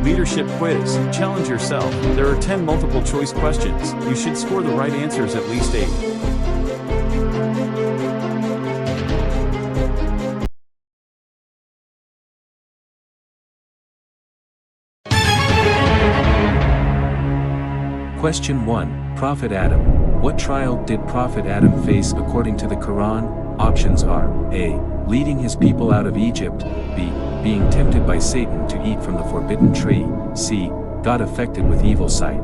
Leadership quiz. Challenge yourself. There are 10 multiple choice questions. You should score the right answers at least 8. Question 1. Prophet Adam. What trial did Prophet Adam face according to the Quran? Options are A. Leading his people out of Egypt, B. Being tempted by Satan to eat from the forbidden tree, C. Got affected with evil sight.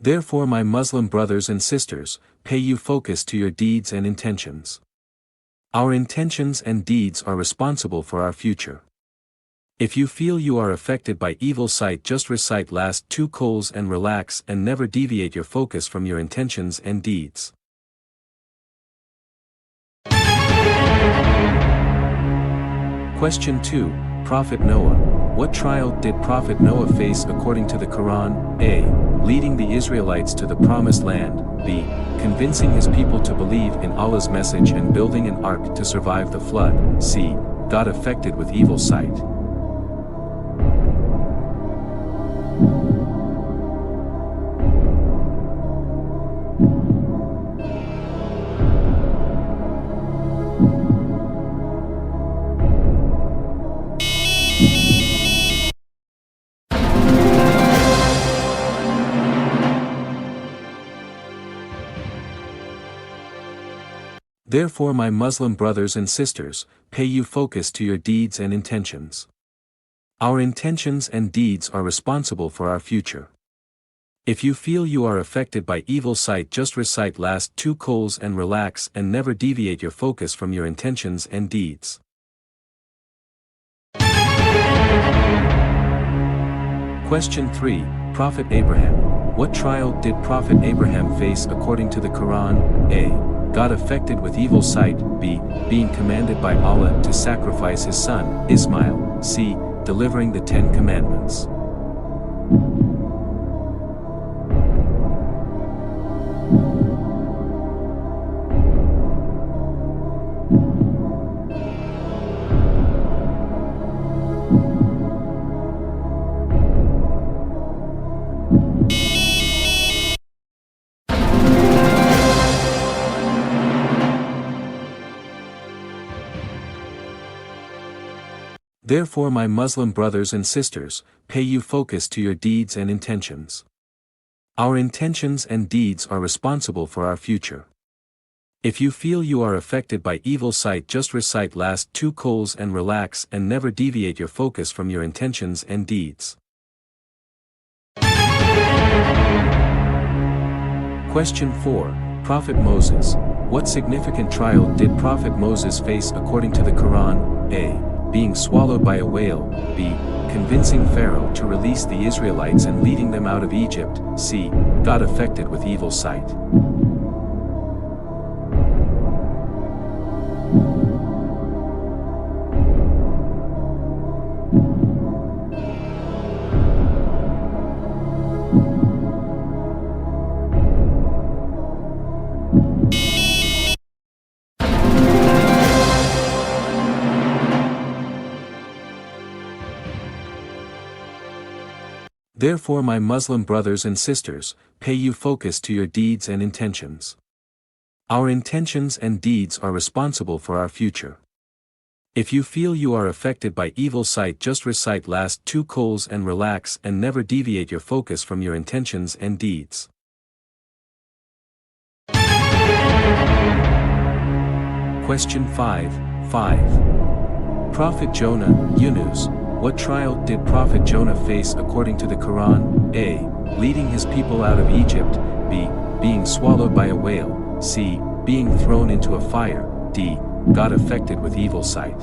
Therefore, my Muslim brothers and sisters, pay you focus to your deeds and intentions. Our intentions and deeds are responsible for our future. If you feel you are affected by evil sight, just recite last 2 qols and relax and never deviate your focus from your intentions and deeds. Question 2. Prophet Noah. What trial did Prophet Noah face according to the Quran? A. Leading the Israelites to the Promised Land, B. Convincing his people to believe in Allah's message and building an ark to survive the flood, C. Got affected with evil sight. Therefore, my Muslim brothers and sisters, pay you focus to your deeds and intentions. Our intentions and deeds are responsible for our future. If you feel you are affected by evil sight, just recite last 2 qols and relax and never deviate your focus from your intentions and deeds. Question 3. Prophet Abraham. What trial did Prophet Abraham face according to the Quran? A. Got affected with evil sight, B. Being commanded by Allah to sacrifice his son, Ismail, C. Delivering the 10 Commandments. Therefore, my Muslim brothers and sisters, pay you focus to your deeds and intentions. Our intentions and deeds are responsible for our future. If you feel you are affected by evil sight, just recite last 2 qols and relax and never deviate your focus from your intentions and deeds. Question 4. Prophet Moses. What significant trial did Prophet Moses face according to the Quran? A. Being swallowed by a whale, B. Convincing Pharaoh to release the Israelites and leading them out of Egypt, C. Got affected with evil sight. Therefore, my Muslim brothers and sisters, pay you focus to your deeds and intentions. Our intentions and deeds are responsible for our future. If you feel you are affected by evil sight, just recite last 2 qols and relax and never deviate your focus from your intentions and deeds. Question 5. Prophet Jonah, Yunus. What trial did Prophet Jonah face according to the Quran? A. Leading his people out of Egypt, B. Being swallowed by a whale, C. Being thrown into a fire, D. Got affected with evil sight.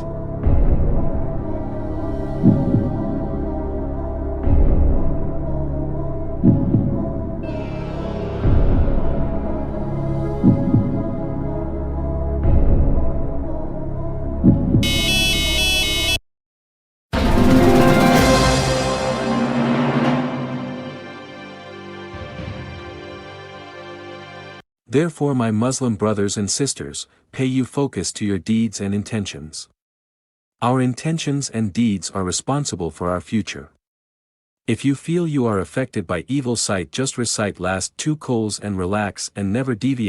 Therefore, my Muslim brothers and sisters, pay you focus to your deeds and intentions. Our intentions and deeds are responsible for our future. If you feel you are affected by evil sight, just recite last two qols and relax and never deviate.